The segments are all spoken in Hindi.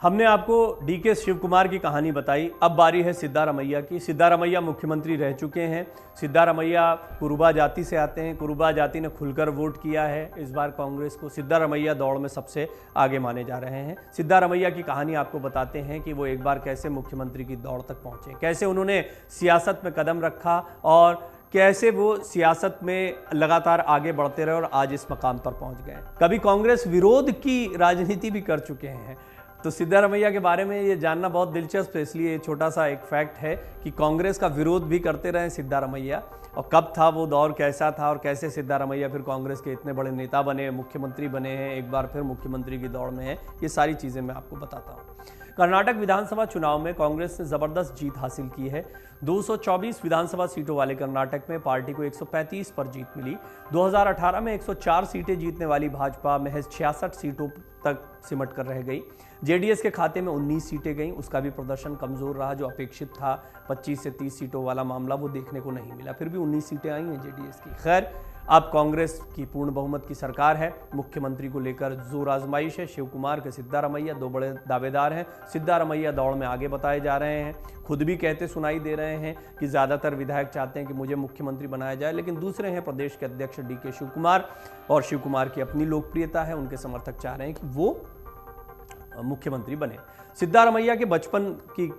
हमने आपको डीके शिव कुमार की कहानी बताई। अब बारी है सिद्धारमैया की। सिद्धारमैया मुख्यमंत्री रह चुके हैं। सिद्धारमैया कुरुबा जाति से आते हैं। कुरुबा जाति ने खुलकर वोट किया है इस बार कांग्रेस को। सिद्धारमैया दौड़ में सबसे आगे माने जा रहे हैं। सिद्धारमैया की कहानी आपको बताते हैं कि वो एक बार कैसे मुख्यमंत्री की दौड़ तक पहुंचे, कैसे उन्होंने सियासत में कदम रखा और कैसे वो सियासत में लगातार आगे बढ़ते रहे और आज इस मकाम पर पहुंच गए। कभी कांग्रेस विरोध की राजनीति भी कर चुके हैं। तो सिद्धारमैया के बारे में ये जानना बहुत दिलचस्प है, इसलिए ये छोटा सा एक फैक्ट है कि कांग्रेस का विरोध भी करते रहे सिद्धारमैया, और कब था वो दौर, कैसा था और कैसे सिद्धारमैया फिर कांग्रेस के इतने बड़े नेता बने, मुख्यमंत्री बने हैं, एक बार फिर मुख्यमंत्री की दौड़ में है। ये सारी चीज़ें मैं आपको बताता हूँ। कर्नाटक विधानसभा चुनाव में कांग्रेस ने जबरदस्त जीत हासिल की है। 224 विधानसभा सीटों वाले कर्नाटक में पार्टी को 135 पर जीत मिली। 2018 में 104 सीटें जीतने वाली भाजपा महज 66 सीटों तक सिमट कर रह गई। जेडीएस के खाते में 19 सीटें गईं, उसका भी प्रदर्शन कमजोर रहा। जो अपेक्षित था 25 से 30 सीटों वाला मामला, वो देखने को नहीं मिला। फिर भी 19 सीटें आई हैं जेडीएस की। खैर, अब कांग्रेस की पूर्ण बहुमत की सरकार है। मुख्यमंत्री को लेकर जोर आजमाइश है। शिव कुमार के सिद्धारमैया दो बड़े दावेदार हैं। सिद्धारमैया दौड़ में आगे बताए जा रहे हैं, खुद भी कहते सुनाई दे रहे हैं कि ज़्यादातर विधायक चाहते हैं कि मुझे मुख्यमंत्री बनाया जाए, लेकिन दूसरे हैं प्रदेश के अध्यक्ष डीके शिव कुमार, और शिव कुमार की अपनी लोकप्रियता है। उनके समर्थक चाह रहे हैं कि वो मुख्यमंत्री बने। सिद्धारमैया के बचपन की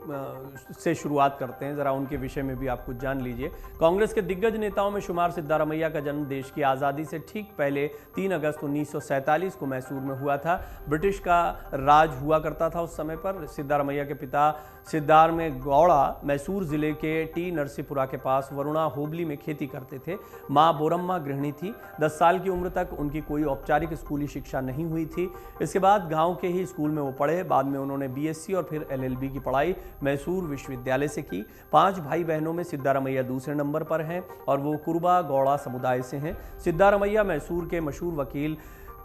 से शुरुआत करते हैं, ज़रा उनके विषय में भी आप कुछ जान लीजिए। कांग्रेस के दिग्गज नेताओं में शुमार सिद्धारमैया का जन्म देश की आज़ादी से ठीक पहले 3 अगस्त 1947 को मैसूर में हुआ था। ब्रिटिश का राज हुआ करता था उस समय पर। सिद्धारमैया के पिता सिद्धार में गौड़ा मैसूर जिले के टी नरसीपुरा के पास वरुणा होबली में खेती करते थे। माँ बोरम्मा गृहिणी थी। 10 साल की उम्र तक उनकी कोई औपचारिक स्कूली शिक्षा नहीं हुई थी। इसके बाद गाँव के ही स्कूल में वो पढ़े। बाद में उन्होंने बीएससी और फिर एलएलबी की पढ़ाई मैसूर विश्वविद्यालय से की। 5 भाई बहनों में सिद्धारमैया दूसरे नंबर पर हैं और वो कुरुबा गौड़ा समुदाय से हैं। सिद्धारमैया मैसूर के मशहूर वकील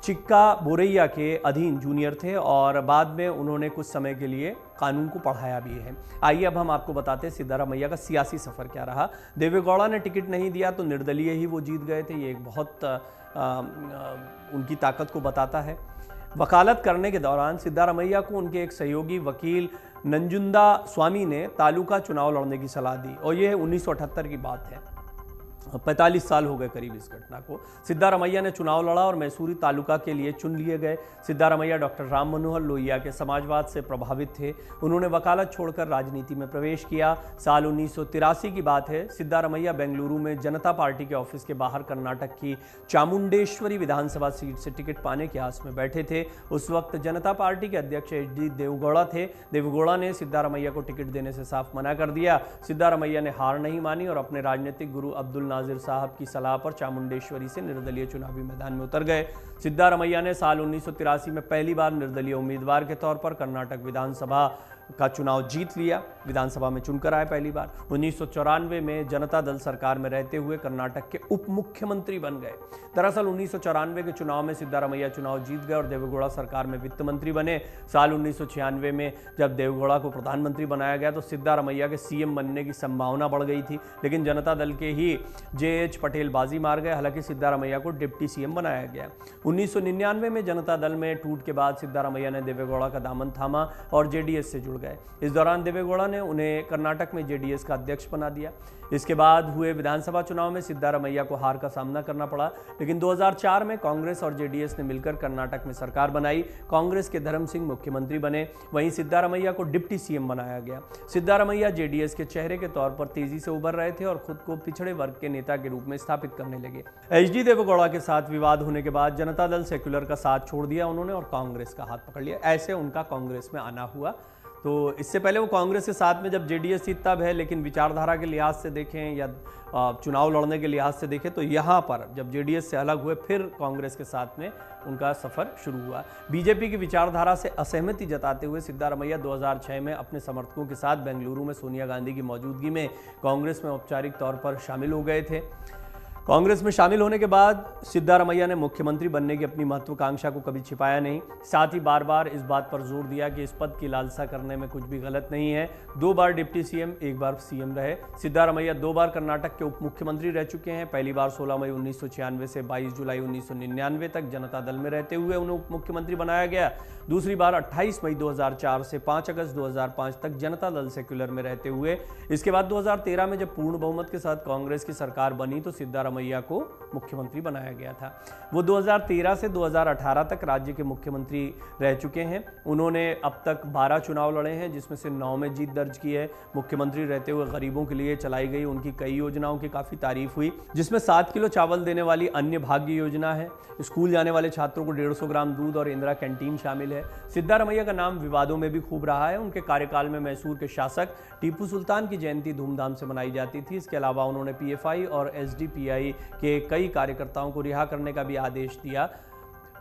चिक्का बोरैया के अधीन जूनियर थे और बाद में उन्होंने कुछ समय के लिए कानून को पढ़ाया भी है। आइए अब हम आपको बताते हैं सिद्धारमैया का सियासी सफर क्या रहा। देवेगौड़ा ने टिकट नहीं दिया तो निर्दलीय ही वो जीत गए थे। ये एक बहुत उनकी ताकत को बताता है। वकालत करने के दौरान सिद्धारमैया को उनके एक सहयोगी वकील नंजुंदा स्वामी ने तालुका चुनाव लड़ने की सलाह दी, और यह 1978 की बात है। 45 साल हो गए करीब इस घटना को। सिद्धारमैया ने चुनाव लड़ा और मैसूरी तालुका के लिए चुन लिए गए। सिद्धारमैया डॉक्टर राम मनोहर लोहिया के समाजवाद से प्रभावित थे। उन्होंने वकालत छोड़कर राजनीति में प्रवेश किया। साल 1983 की बात है। सिद्धारमैया बेंगलुरु में जनता पार्टी के ऑफिस के बाहर कर्नाटक की चामुंडेश्वरी विधानसभा सीट से टिकट पाने के आस में बैठे थे। उस वक्त जनता पार्टी के अध्यक्ष HD देवगौड़ा थे। देवगौड़ा ने सिद्धारमैया को टिकट देने से साफ मना कर दिया। सिद्धारमैया ने हार नहीं मानी और अपने राजनीतिक गुरु अब्दुल नाजिर साहब की सलाह पर चामुंडेश्वरी से निर्दलीय चुनावी मैदान में उतर गए। सिद्धारमैया ने साल 1983 में पहली बार निर्दलीय उम्मीदवार के तौर पर कर्नाटक विधानसभा का चुनाव जीत लिया। विधानसभा में चुनकर आए पहली बार। 1994 में जनता दल सरकार में रहते हुए कर्नाटक के उप मुख्यमंत्री बन गए। दरअसल 1994 के चुनाव में सिद्धारमैया चुनाव जीत गए और देवेगौड़ा सरकार में वित्त मंत्री बने। साल 1996 में जब देवेगौड़ा को प्रधानमंत्री बनाया गया तो सिद्धारमैया के सीएम बनने की संभावना बढ़ गई थी, लेकिन जनता दल के ही JH पटेल बाजी मार गए। हालांकि सिद्धारमैया को डिप्टी सीएम बनाया गया। 1999 में जनता दल में टूट के बाद सिद्धारमैया ने देवेगौड़ा का दामन थामा और जेडीएस से जुड़ गए। इस दौरान देवेगौड़ा ने उन्हें कर्नाटक में जेडीएस का अध्यक्ष बना दिया। इसके बाद हुए विधानसभा चुनाव में सिद्धारमैया को हार का सामना करना पड़ा, लेकिन 2004 में कांग्रेस और जेडीएस ने मिलकर कर्नाटक में सरकार बनाई। कांग्रेस के धर्म सिंह मुख्यमंत्री बने, वहीं सिद्धारमैया को डिप्टी सीएम बनाया गया। सिद्धारमैया जेडीएस के चेहरे के तौर पर तेजी से उभर रहे थे और खुद को पिछड़े वर्ग के नेता के रूप में स्थापित करने लगे। HD देवेगौड़ा के साथ विवाद होने के बाद जनता दल सेक्युलर का साथ छोड़ दिया उन्होंने और कांग्रेस का हाथ पकड़ लिया। ऐसे उनका कांग्रेस में आना हुआ। तो इससे पहले वो कांग्रेस के साथ में जब जेडीएस थी तब है, लेकिन विचारधारा के लिहाज से देखें या चुनाव लड़ने के लिहाज से देखें तो यहाँ पर जब जेडीएस से अलग हुए फिर कांग्रेस के साथ में उनका सफर शुरू हुआ। बीजेपी की विचारधारा से असहमति जताते हुए सिद्धारमैया 2006 में अपने समर्थकों के साथ बेंगलुरु में सोनिया गांधी की मौजूदगी में कांग्रेस में औपचारिक तौर पर शामिल हो गए थे। कांग्रेस में शामिल होने के बाद सिद्धारमैया ने मुख्यमंत्री बनने की अपनी महत्वाकांक्षा को कभी छिपाया नहीं। साथ ही बार बार इस बात पर जोर दिया कि इस पद की लालसा करने में कुछ भी गलत नहीं है। 2 बार डिप्टी सीएम, 1 बार सीएम रहे। सिद्धारमैया 2 बार कर्नाटक के उप मुख्यमंत्री रह चुके हैं। पहली बार 16 मई 1996 से 22 जुलाई 1999 तक जनता दल में रहते हुए उन्हें उप मुख्यमंत्री बनाया गया। दूसरी बार 28 मई 2004 से 5 अगस्त 2005 तक जनता दल सेक्युलर में रहते हुए। इसके बाद 2013 में जब पूर्ण बहुमत के साथ कांग्रेस की सरकार बनी तो सिद्धारमैया को मुख्यमंत्री बनाया गया था। वो 2013 से 2018 तक राज्य के मुख्यमंत्री रह चुके हैं। उन्होंने अब तक 12 चुनाव लड़े हैं, जिसमें से 9 में जीत दर्ज की है। मुख्यमंत्री रहते हुए गरीबों के लिए चलाई गई उनकी कई योजनाओं की काफी तारीफ हुई, जिसमें 7 किलो चावल देने वाली अन्य भाग्य योजना है। स्कूल जाने वाले छात्रों को 150 ग्राम दूध और इंदिरा कैंटीन शामिल है। सिद्धारमैया का नाम विवादों में भी खूब रहा है। उनके कार्यकाल में मैसूर के शासक टीपू सुल्तान की जयंती धूमधाम से मनाई जाती थी। इसके अलावा उन्होंने पीएफआई और एसडीपीआई के कई कार्यकर्ताओं को रिहा करने का भी आदेश दिया।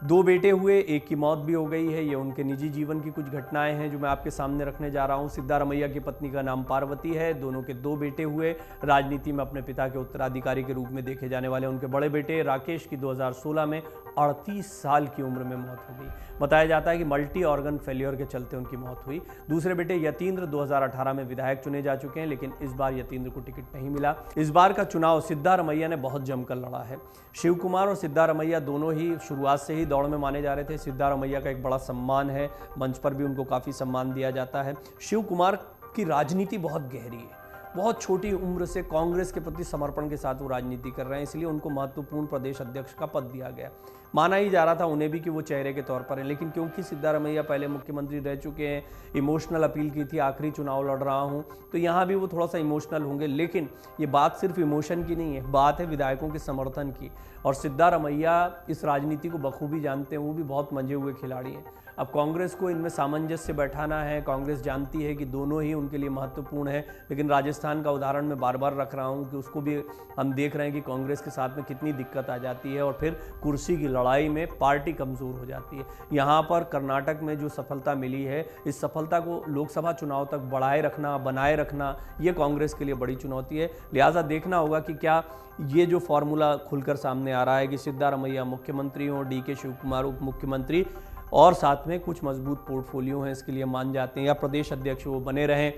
2 बेटे हुए, 1 की मौत भी हो गई है। ये उनके निजी जीवन की कुछ घटनाएं हैं जो मैं आपके सामने रखने जा रहा हूं। सिद्धारमैया की पत्नी का नाम पार्वती है। दोनों के 2 बेटे हुए। राजनीति में अपने पिता के उत्तराधिकारी के रूप में देखे जाने वाले उनके बड़े बेटे राकेश की 2016 में 38 साल की उम्र में मौत हो गई। बताया जाता है कि मल्टी ऑर्गन फेल्योर के चलते उनकी मौत हुई। दूसरे बेटे यतीन्द्र 2018 में विधायक चुने जा चुके हैं, लेकिन इस बार यतीन्द्र को टिकट नहीं मिला। इस बार का चुनाव सिद्धारमैया ने बहुत जमकर लड़ा है। शिव कुमार और सिद्धारमैया दोनों ही शुरुआत से ही दौड़ में माने जा रहे थे। सिद्धारमैया का एक बड़ा सम्मान है, मंच पर भी उनको काफ़ी सम्मान दिया जाता है। शिव कुमार की राजनीति बहुत गहरी है। बहुत छोटी उम्र से कांग्रेस के प्रति समर्पण के साथ वो राजनीति कर रहे हैं, इसलिए उनको महत्वपूर्ण प्रदेश अध्यक्ष का पद दिया गया। माना ही जा रहा था उन्हें भी कि वो चेहरे के तौर पर है, लेकिन क्योंकि सिद्धारमैया पहले मुख्यमंत्री रह चुके हैं, इमोशनल अपील की थी, आखिरी चुनाव लड़ रहा हूं, तो यहाँ भी वो थोड़ा सा इमोशनल होंगे। लेकिन ये बात सिर्फ इमोशन की नहीं है, बात है विधायकों के समर्थन की। और सिद्धारमैया इस राजनीति को बखूबी जानते हैं, वो भी बहुत मंझे हुए खिलाड़ी हैं। अब कांग्रेस को इनमें सामंजस्य बैठाना है। कांग्रेस जानती है कि दोनों ही उनके लिए महत्वपूर्ण है, लेकिन राजस्थान का उदाहरण मैं बार बार रख रहा हूं कि उसको भी हम देख रहे हैं कि कांग्रेस के साथ में कितनी दिक्कत आ जाती है और फिर कुर्सी की लड़ाई में पार्टी कमज़ोर हो जाती है। यहाँ पर कर्नाटक में जो सफलता मिली है, इस सफलता को लोकसभा चुनाव तक बढ़ाए रखना, बनाए रखना, ये कांग्रेस के लिए बड़ी चुनौती है। लिहाजा देखना होगा कि क्या ये जो फॉर्मूला खुलकर सामने आ रहा है कि सिद्धारमैया मुख्यमंत्री हों, डीके शिव कुमार उप मुख्यमंत्री और साथ में कुछ मजबूत पोर्टफोलियो हैं, इसके लिए मान जाते हैं, या प्रदेश अध्यक्ष वो बने रहें,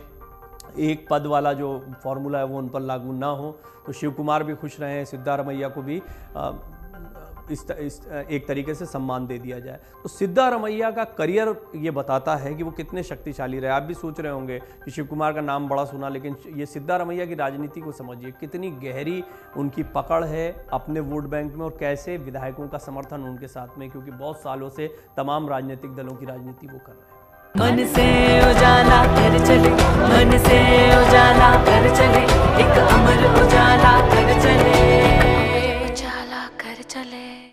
एक पद वाला जो फॉर्मूला है वो उन पर लागू ना हो, तो शिव कुमार भी खुश रहें, सिद्धारमैया को भी इस एक तरीके से सम्मान दे दिया जाए। तो सिद्धारमैया का करियर ये बताता है कि वो कितने शक्तिशाली रहे। आप भी सोच रहे होंगे कि शिव कुमार का नाम बड़ा सुना, लेकिन ये सिद्धारमैया की राजनीति को समझिए, कितनी गहरी उनकी पकड़ है अपने वोट बैंक में और कैसे विधायकों का समर्थन उनके साथ में, क्योंकि बहुत सालों से तमाम राजनीतिक दलों की राजनीति वो कर रहे हैं। मन से उजाला कर चले, मन से उजाला कर चले, एक अमर उजाला